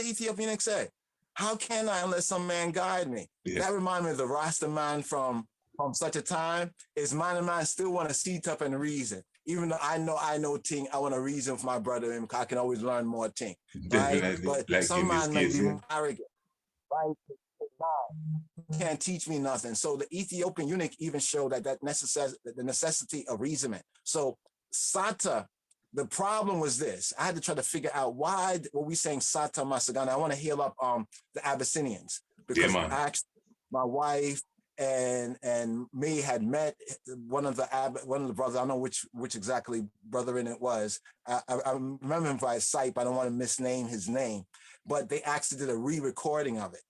the Ethiopian Eunuch say? How can I unless some man guide me? Yeah. That reminded me of the Rasta man from such a time. Is man still want to seat up and reason. Even though I know thing, I want to reason with my brother and I can always learn more thing. Right? But like some man may be arrogant. Right? Can't teach me nothing. So the Ethiopian eunuch even showed that the necessity of reasoning. So Sata, the problem was this. I had to try to figure out why were we saying Sata Masagana. I want to heal up the Abyssinians because actually my wife and me had met one of the brothers. I don't know which exactly brethren it was. I remember him by sight, but I don't want to misname his name. But they actually did a re-recording of it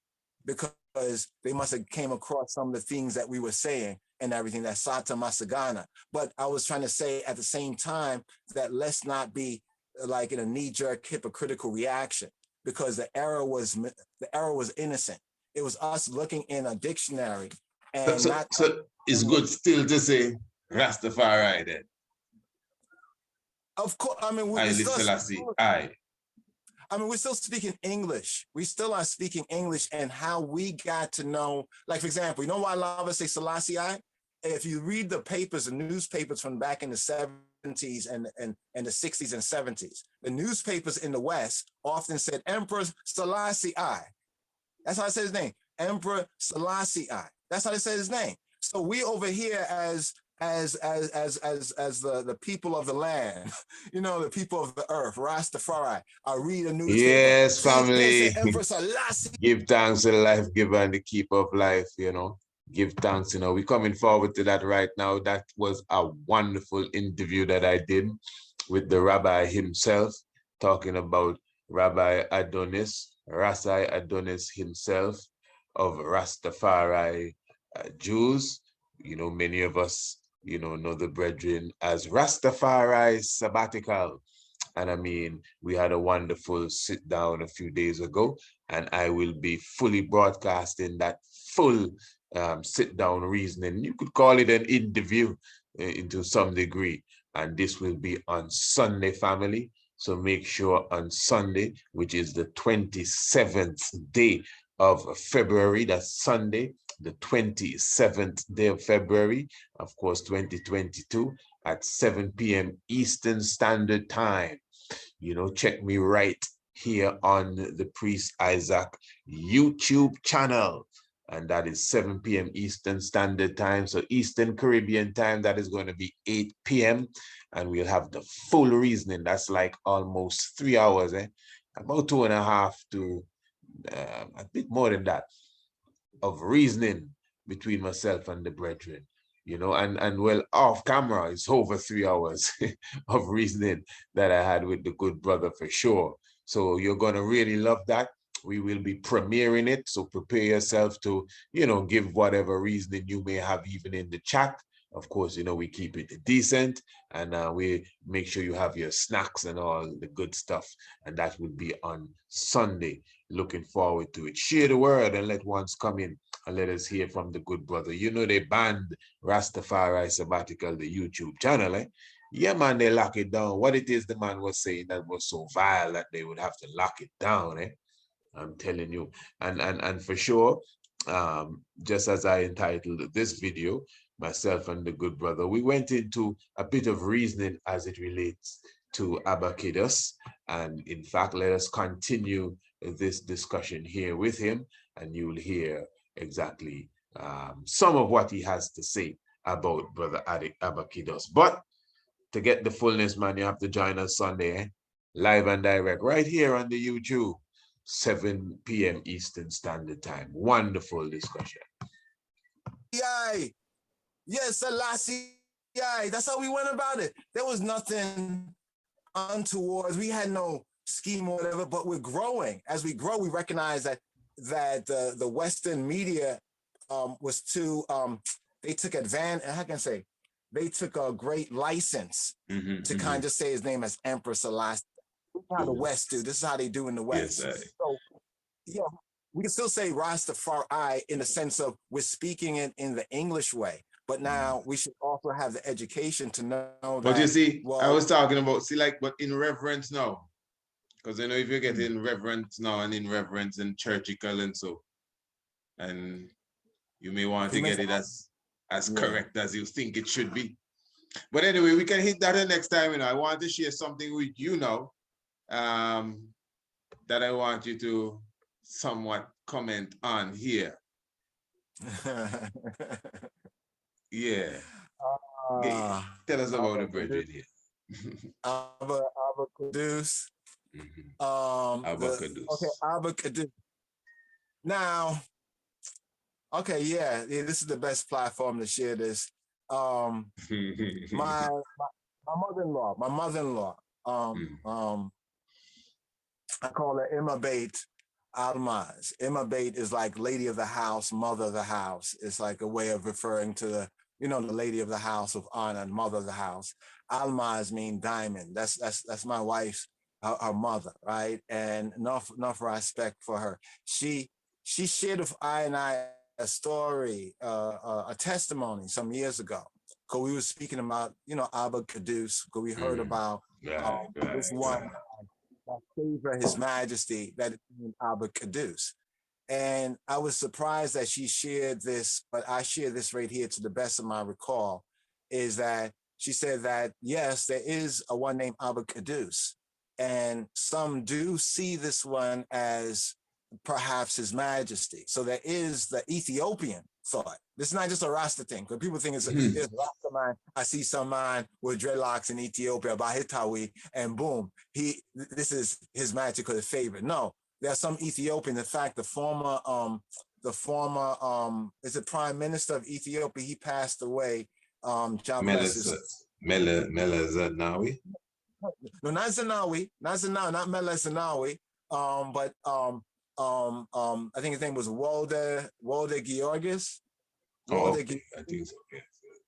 because they must have came across some of the things that we were saying and everything, that Sata Masagana. But I was trying to say at the same time that let's not be like in a knee-jerk hypocritical reaction, because the error was innocent. It was us looking in a dictionary and so it's good still to say Rastafari then. Of course, I mean we're still speaking English. We still are speaking English, and how we got to know, like for example, you know why a lot of us say Selassie? If you read the papers, the newspapers from back in the 70s and the 60s and 70s, the newspapers in the West often said Emperor Selassie I. That's how I say his name, Emperor Selassie I. That's how they say his name. So we over here as the people of the land, you know, the people of the earth, Rastafari. I read a newspaper. Yes, family. Give thanks to the life giver and the keeper of life, you know. Give thanks, you know. We're coming forward to that right now. That was a wonderful interview that I did with the rabbi himself, talking about Rabbi Adonis, Rasiadonis himself of Rastafari Jews. You know, many of us, you know the brethren as Rastafari Sabbatical. And I mean, we had a wonderful sit down a few days ago, and I will be fully broadcasting that full sit down reasoning. You could call it an interview to some degree. And this will be on Sunday, family. So make sure on Sunday, which is the 27th day of February, that's Sunday, the 27th day of February, of course, 2022, at 7 p.m. Eastern Standard Time. You know, check me right here on the Priest Isaac YouTube channel. And that is 7 p.m. Eastern Standard Time. So Eastern Caribbean time, that is going to be 8 p.m. And we'll have the full reasoning. That's like almost 3 hours, about 2.5 to a bit more than that of reasoning between myself and the brethren, you know, and well, off camera, it's over 3 hours of reasoning that I had with the good brother for sure. So you're going to really love that. We will be premiering it. So prepare yourself to, you know, give whatever reasoning you may have even in the chat. Of course, you know, we keep it decent, and we make sure you have your snacks and all the good stuff. And that will be on Sunday. Looking forward to it. Share the word and let ones come in and let us hear from the good brother. You know, they banned Rastafari Sabbatical, the YouTube channel, Yeah, man, they lock it down. What it is the man was saying that was so vile that they would have to lock it down, I'm telling you. And for sure, just as I entitled this video, myself and the good brother, we went into a bit of reasoning as it relates to Abba Qiddus. And in fact, let us continue this discussion here with him, and you'll hear exactly some of what he has to say about Brother Abba Qiddus. But to get the fullness, man, you have to join us Sunday, live and direct, right here on the YouTube, 7 p.m. Eastern Standard Time. Wonderful discussion. Yes, Selassie. That's how we went about it. There was nothing untoward. We had no scheme or whatever, but we're growing. As we grow, we recognize that the Western media was too, they took advantage, how can I say, they took a great license to kind of just say his name as Emperor Selassie. This is how the West do. This is how they do in the West. Yes, so, yeah, we can still say Rastafari in the sense of we're speaking it in the English way, but now we should also have the education to know that. But you see, well, I was talking about, but in reference now, Because you know, if you get in reverence now and in reverence and churchical and so, and you may want to get it as correct as you think it should be. But anyway, we can hit that the next time. You know, I want to share something with you now that I want you to somewhat comment on here. Yeah. Tell us about the bridge here. Abba Qiddus. Abba Qiddus. Okay, Abba Qiddus. Now, okay, yeah, this is the best platform to share this. My mother-in-law, I call her Emma Bait Almaz. Emma Bait is like lady of the house, mother of the house. It's like a way of referring to the, you know, the lady of the house of honor and mother of the house. Almaz mean diamond. That's my wife's, her mother, right? And enough respect for her. She shared with I and I a story, a testimony some years ago. Because we were speaking about, you know, Abba Qiddus, because we heard about this one that favor His Majesty, that is Abba Qiddus. And I was surprised that she shared this, but I share this right here to the best of my recall, is that she said that, yes, there is a one named Abba Qiddus, and some do see this one as perhaps His Majesty. So there is the Ethiopian thought. This is not just a Rasta thing, because people think it's a Rasta man. I see some man with dreadlocks in Ethiopia, Bahitawi, and boom, this is His magical favorite. No, there are some Ethiopian. In fact, the former is the Prime Minister of Ethiopia. He passed away. Mele Zenawi. No, not Zenawi, not Mele Zenawi. But I think his name was Walder Georgis. Okay. I think so. Yeah.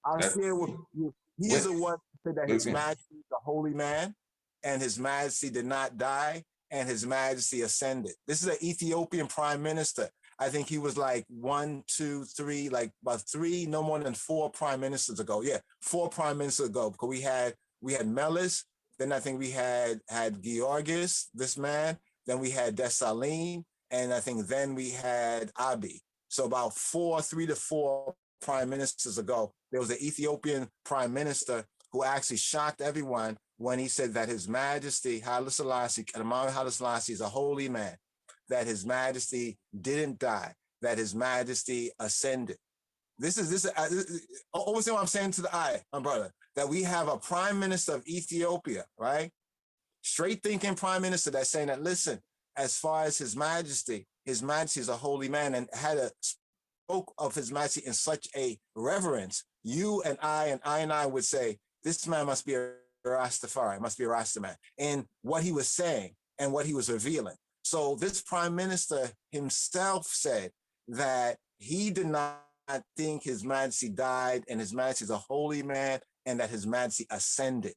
I'll share with you. He is the one who said that His Majesty is a holy man, and His Majesty did not die, and His Majesty ascended. This is an Ethiopian Prime Minister. I think he was like 1, 2, 3, like about 3, no more than 4 prime ministers ago. Yeah, 4 prime ministers ago. Because we had Meles, then I think we had Georgis, this man, then we had Dessalines, and I think then we had Abiy. So about 3 to 4 prime ministers ago, there was an Ethiopian prime minister who actually shocked everyone when he said that His Majesty, Haile Selassie, Haile Selassie is a holy man, that His Majesty didn't die, that His Majesty ascended. This is always what I'm saying to the eye, my brother, that we have a prime minister of Ethiopia, right? Straight thinking prime minister that's saying that, listen, as far as His Majesty is a holy man, and spoke of His Majesty in such a reverence. You and I would say, this man must be a Rastafari, must be a Rasta man, in what he was saying and what he was revealing. So this prime minister himself said that he did not think His Majesty died, and His Majesty is a holy man, and that His Majesty ascended.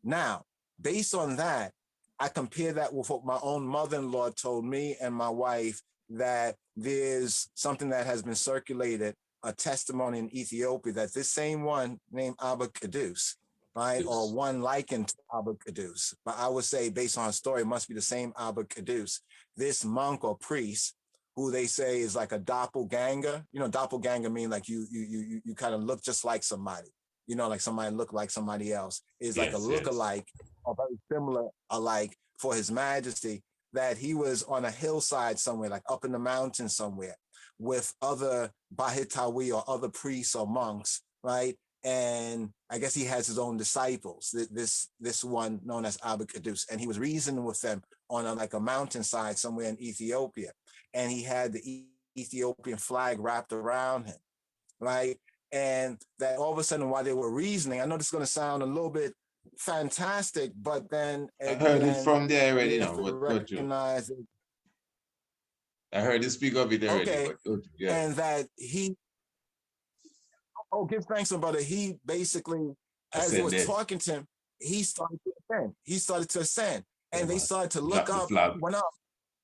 Now, based on that, I compare that with what my own mother-in-law told me and my wife, that there's something that has been circulated, a testimony in Ethiopia, that this same one named Abba Qiddus, right, or one likened to Abba Qiddus, but I would say based on her story, it must be the same Abba Qiddus. This monk or priest, who they say is like a doppelganger. You know, doppelganger mean like you kind of look just like somebody. You know, like somebody look like somebody else. Is like a look-alike, or very similar alike for His Majesty, that he was on a hillside somewhere, like up in the mountains somewhere, with other Bahitawi or other priests or monks, right? And I guess he has his own disciples, this one known as Abba Qiddus, and he was reasoning with them on like a mountainside somewhere in Ethiopia. And he had the Ethiopian flag wrapped around him, right? And that all of a sudden, while they were reasoning, I know this is going to sound a little bit fantastic, but then I heard it from there already. Now, recognize it. I heard you speak of it already. Okay, but, yeah. And that he, give thanks to brother. He basically, as they were talking to him, he started to ascend. He started to ascend, and they started to look up. Went up.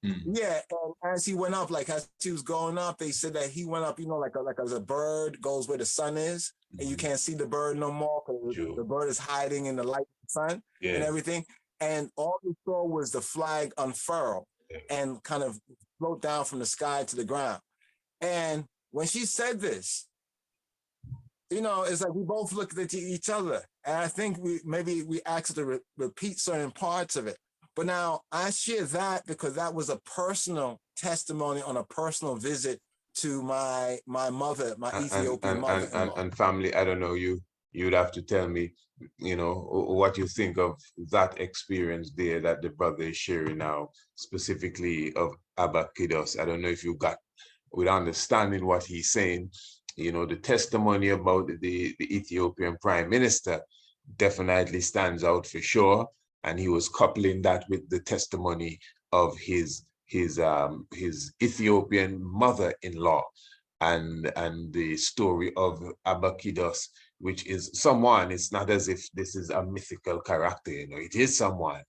Yeah, and as he went up, like as he was going up, they said that he went up, you know, like as a bird goes where the sun is, and you can't see the bird no more because the bird is hiding in the light of the sun and everything. and all we saw was the flag unfurl and kind of float down from the sky to the ground. And when she said this, you know, it's like we both looked at each other, and I think maybe we asked to repeat certain parts of it. But now I share that because that was a personal testimony on a personal visit to my mother, my Ethiopian mother. And family, I don't know, you'd have to tell me, you know, what you think of that experience there that the brother is sharing now, specifically of Abba Qiddus. I don't know if you got with understanding what he's saying. You know, the testimony about the Ethiopian Prime Minister definitely stands out for sure. And he was coupling that with the testimony of his Ethiopian mother-in-law and the story of Abba Qiddus, which is someone. It's not as if this is a mythical character, you know, it is someone.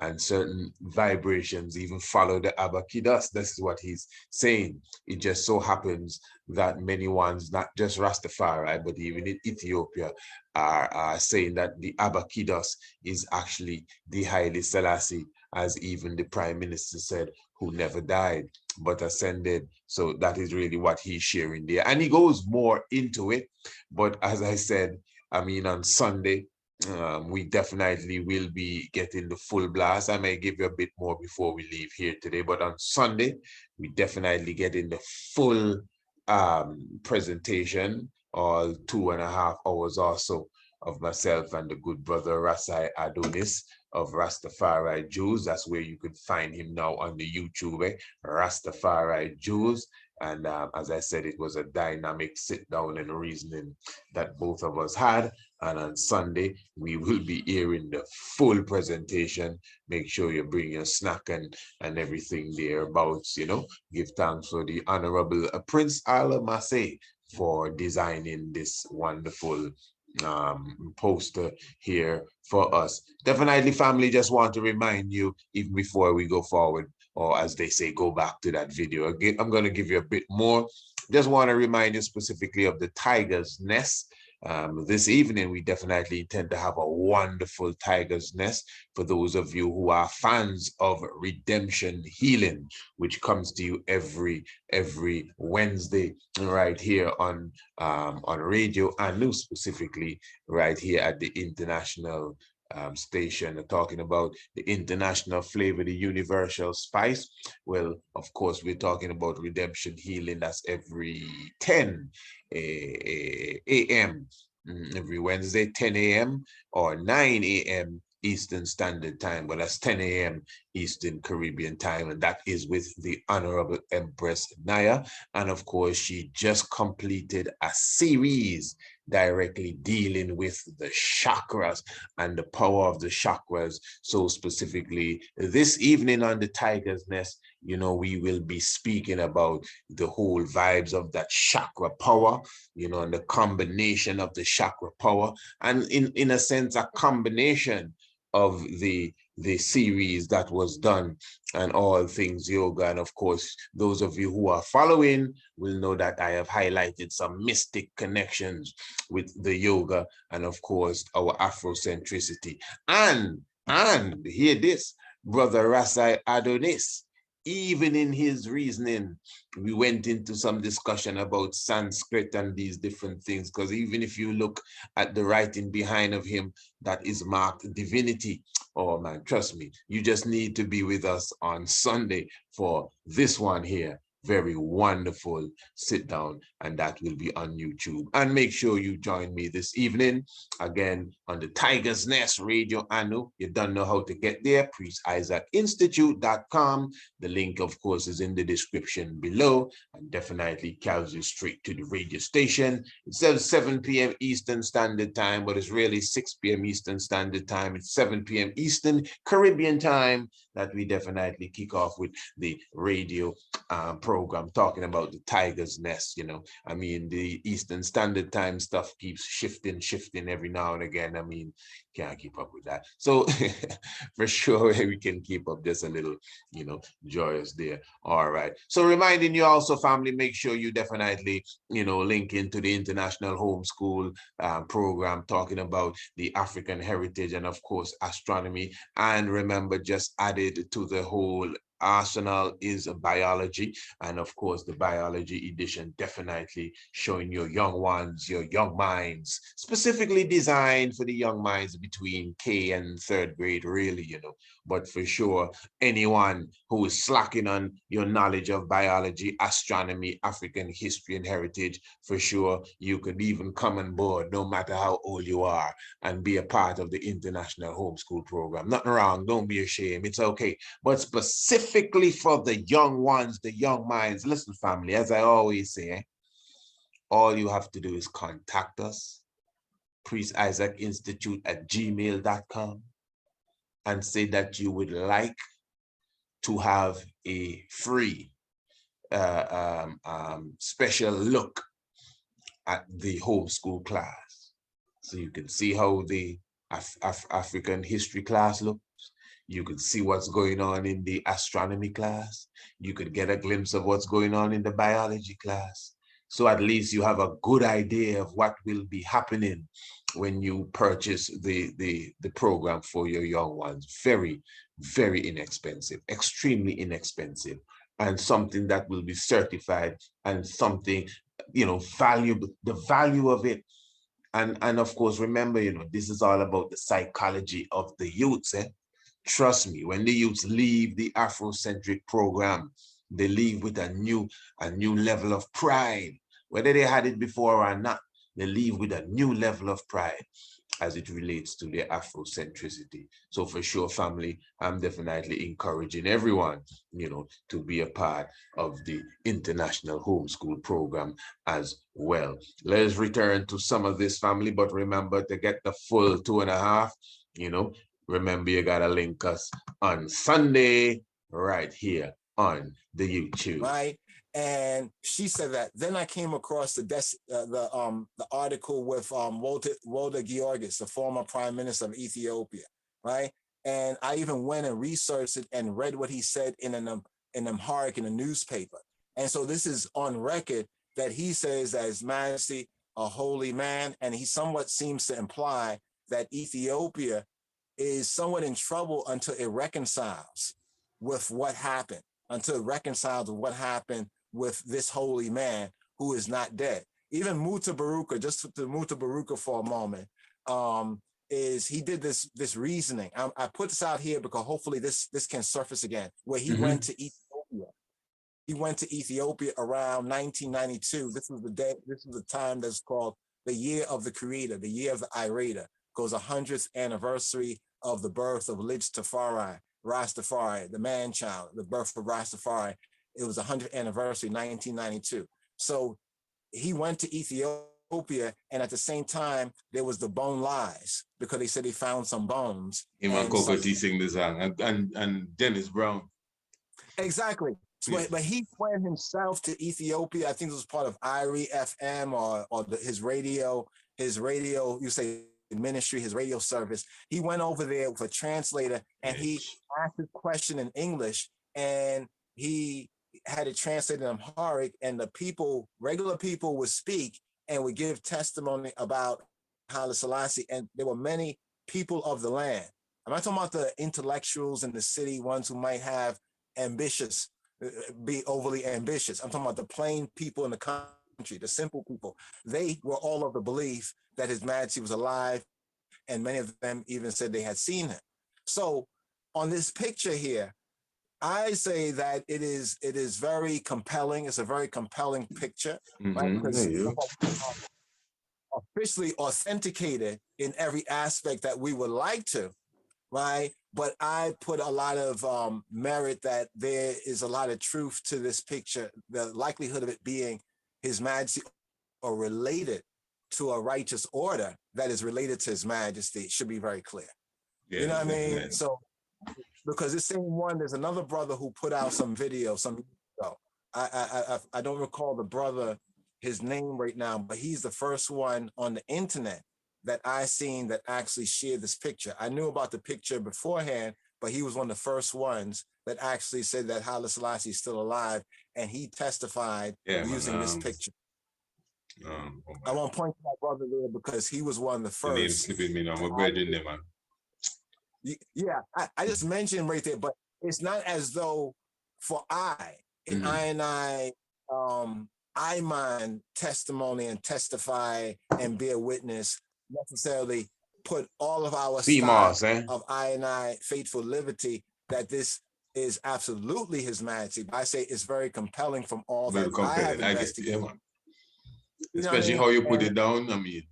And certain vibrations even follow the Abba Qiddus. This is what he's saying. It just so happens that many ones, not just Rastafari, but even in Ethiopia, are saying that the Abba Qiddus is actually the Haile Selassie, as even the Prime Minister said, who never died but ascended. So that is really what he's sharing there. And he goes more into it. But as I said, I mean, on Sunday, we definitely will be getting the full blast. I may give you a bit more before we leave here today, but on Sunday, we definitely getting the full presentation, all 2.5 hours or so of myself and the good brother Rasiadonis of Rastafari Jews. That's where you could find him now on the YouTube, Rastafari Jews. And as I said, it was a dynamic sit down and reasoning that both of us had. And on Sunday, we will be hearing the full presentation. Make sure you bring your snack and everything thereabouts, you know. Give thanks for the Honorable Prince Haile Massey for designing this wonderful poster here for us. Definitely, family, just want to remind you, even before we go forward, or as they say, go back to that video. Again, I'm going to give you a bit more. Just want to remind you specifically of the Tiger's Nest. This evening, we definitely intend to have a wonderful Tiger's Nest for those of you who are fans of redemption healing, which comes to you every Wednesday right here on radio, and specifically right here at the international station, talking about the international flavor, the universal spice. Well, of course, we're talking about redemption healing. That's every 10 a.m. every Wednesday, 10 a.m. or 9 a.m. Eastern Standard Time, but that's 10 a.m. Eastern Caribbean Time, and that is with the Honorable Empress Naya. And of course, she just completed a series directly dealing with the chakras and the power of the chakras. So specifically, this evening on the Tiger's Nest, you know, we will be speaking about the whole vibes of that chakra power, you know, and the combination of the chakra power, and in a sense, a combination of the series that was done and all things yoga. And of course, those of you who are following will know that I have highlighted some mystic connections with the yoga and of course our Afrocentricity. And hear this, brother Rasiadonis, even in his reasoning, we went into some discussion about Sanskrit and these different things, because even if you look at the writing behind of him, that is marked Divinity. Oh man, trust me, you just need to be with us on Sunday for this one here. Very wonderful sit down, and that will be on YouTube. And make sure you join me this evening again on the Tiger's Nest Radio Anu. You don't know how to get there, priestisaacinstitute.com. The link, of course, is in the description below, and definitely carries you straight to the radio station. It says 7 p.m. Eastern Standard Time, but it's really 6 p.m. Eastern Standard Time. It's 7 p.m. Eastern Caribbean Time that we definitely kick off with the radio program talking about the tiger's nest. You know, I mean, the Eastern Standard Time stuff keeps shifting every now and again. I mean, can't keep up with that. So for sure, we can keep up just a little, you know, joyous there. All right. So reminding you also, family, make sure you definitely, you know, link into the International Homeschool program talking about the African heritage and of course, astronomy. And remember, just added to the whole arsenal is biology, and of course the biology edition definitely showing your young ones, your young minds, specifically designed for the young minds between K and third grade, really, you know. But for sure, anyone who is slacking on your knowledge of biology, astronomy, African history and heritage, for sure you could even come on board, no matter how old you are, and be a part of the International Homeschool program. Nothing wrong, don't be ashamed, it's okay. But specifically for the young ones, the young minds, listen, family, as I always say, all you have to do is contact us, priestIsaacInstitute@gmail.com, and say that you would like to have a free special look at the homeschool class. So you can see how the African history class looks. You could see what's going on in the astronomy class. You could get a glimpse of what's going on in the biology class. So at least you have a good idea of what will be happening when you purchase the program for your young ones. Very, very inexpensive, extremely inexpensive, and something that will be certified and something, you know, valuable, the value of it. And of course, remember, you know, this is all about the psychology of the youths, eh? Trust me, when the youths leave the Afrocentric program, they leave with a new level of pride. Whether they had it before or not, they leave with a new level of pride as it relates to their Afrocentricity. So for sure, family, I'm definitely encouraging everyone, you know, to be a part of the International Homeschool program as well. Let's return to some of this, family, but remember, to get the full 2.5, you know, remember, you gotta link us on Sunday right here on the YouTube. Right. And she said that. Then I came across the article with Walter Georgis, the former prime minister of Ethiopia, right? And I even went and researched it and read what he said in Amharic in a newspaper. And so this is on record that he says that His Majesty, a holy man, and he somewhat seems to imply that Ethiopia is somewhat in trouble until it reconciles with what happened, until it reconciles with what happened with this holy man who is not dead. Even Muta Baruka, just to Muta Baruka for a moment, is he did this reasoning. I put this out here because hopefully this can surface again, where he went to Ethiopia. He went to Ethiopia around 1992. This was the time that's called the year of the Creator, the year of the Irada. Goes 100th anniversary of the birth of Rastafari, the man-child, the birth of Rastafari. It was 100th anniversary, 1992. So he went to Ethiopia, and at the same time, there was the bone lies, because they said he found some bones. Him and Kokoti sing the song, and Dennis Brown. Exactly. Yes. But he went himself to Ethiopia. I think it was part of IRI FM or his radio, you say, ministry, his radio service. He went over there with a translator, and he asked his question in English, and he had it translated in Amharic, and the people, regular people, would speak and would give testimony about Haile Selassie, and there were many people of the land. I'm not talking about the intellectuals in the city, ones who might have be overly ambitious. I'm talking about the plain people in the country, the simple people. They were all of the belief that His Majesty was alive, and many of them even said they had seen him. So on this picture here, I say that it is very compelling. It's a very compelling picture, right? Because officially authenticated in every aspect that we would like to, right? But I put a lot of merit that there is a lot of truth to this picture. The likelihood of it being His Majesty or related to a righteous order that is related to His Majesty should be very clear. Yeah, you know what I mean? Yeah. So, because this same one, there's another brother who put out some video some years ago, I don't recall the brother, his name right now, but he's the first one on the internet that I seen that actually shared this picture. I knew about the picture beforehand, but he was one of the first ones that actually said that Haile Selassie is still alive, and he testified using this picture. I want to point to that brother there because he was one of the first. The name slipping me now. I'm a brethren there, man. Yeah, I just mentioned right there, but it's not as though for I mind testimony and testify and bear witness necessarily put all of our stuff of I faithful liberty that this is absolutely His Majesty. But I say it's very compelling from all that I have investigated. Especially how you put it down, I mean.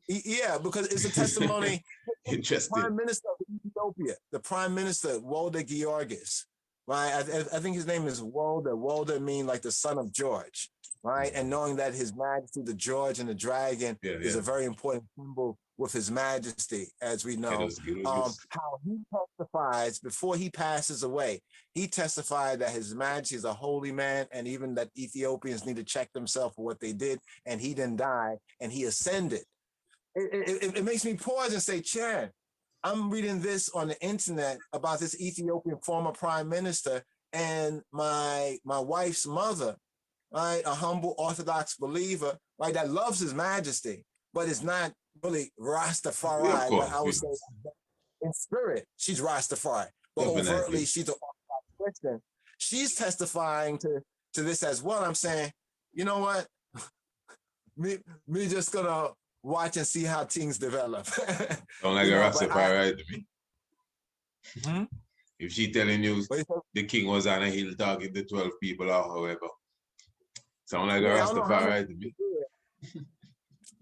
Yeah, because it's a testimony. Interesting. The Prime Minister of Ethiopia, the Prime Minister, Walda Georgis, right? I think his name is Walda. Walda means like the son of George, right? And knowing that His Majesty, the George and the dragon is a very important symbol with His Majesty, as we know. How he testifies before he passes away. He testified that His Majesty is a holy man, and even that Ethiopians need to check themselves for what they did, and he didn't die, and he ascended. It makes me pause and say, Chan, I'm reading this on the internet about this Ethiopian former prime minister, and my wife's mother, right, a humble Orthodox believer, right, that loves His Majesty, but is not really Rastafari. But I would say in spirit, she's Rastafari, but overtly, she's an Orthodox Christian. She's testifying to this as well. I'm saying, you know what? me just gonna watch and see how things develop. Don't like a Rastafari to me. If she telling you the king was on a hill talking to 12 people or however, sound like a Rastafari to me.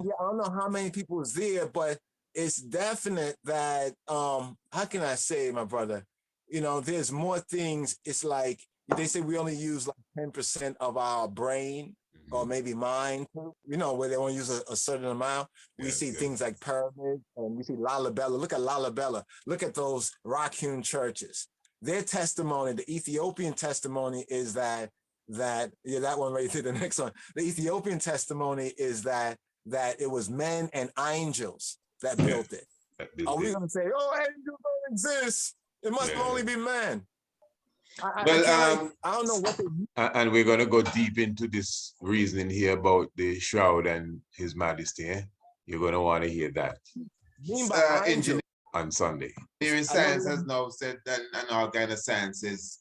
Yeah, I don't know how many people was there, but it's definite that, how can I say, my brother, you know, there's more things. It's like, they say we only use like 10% of our brain, or maybe mind, you know, where they only use a certain amount. We see things like pyramids, and we see Lalibela. Look at Lalibela. Look at those rock-hewn churches. Their testimony, the Ethiopian testimony, is that that one right there, the next one. The Ethiopian testimony is that it was men and angels that built it. Are we going to say, oh, angels don't exist? It must only be men. I don't know what and we're going to go deep into this reasoning here about the shroud and His Majesty. You're going to want to hear that on Sunday. Science has now said that, and all kind of science is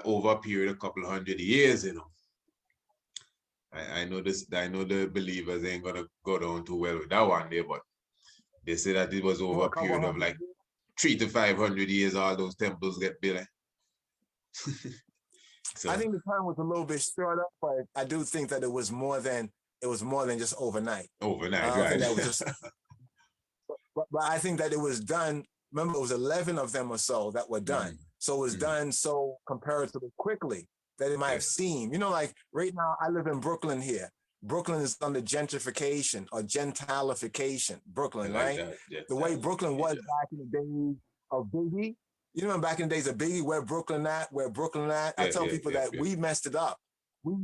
over a period of a couple of 100 years, you know. I know this. I know the believers ain't going to go down too well with that one there, but they say that it was over a period of like 300 to 500 years. All those temples get built. So, I think the time was a little bit short up, but I do think that it was more than just overnight. Right? That was just, but I think that it was done. Remember, it was 11 of them or so that were done. So it was done so comparatively quickly that it might have seemed. You know, like right now, I live in Brooklyn here. Brooklyn is under gentrification or gentilification. Brooklyn, right? The way Brooklyn was back in the days of Biggie. You know, back in the days of Biggie, where Brooklyn at? I tell people that we messed it up. We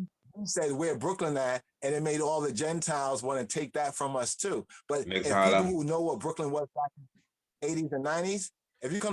said where Brooklyn at, and it made all the Gentiles want to take that from us too. But if people who know what Brooklyn was back in the 80s and 90s, if you come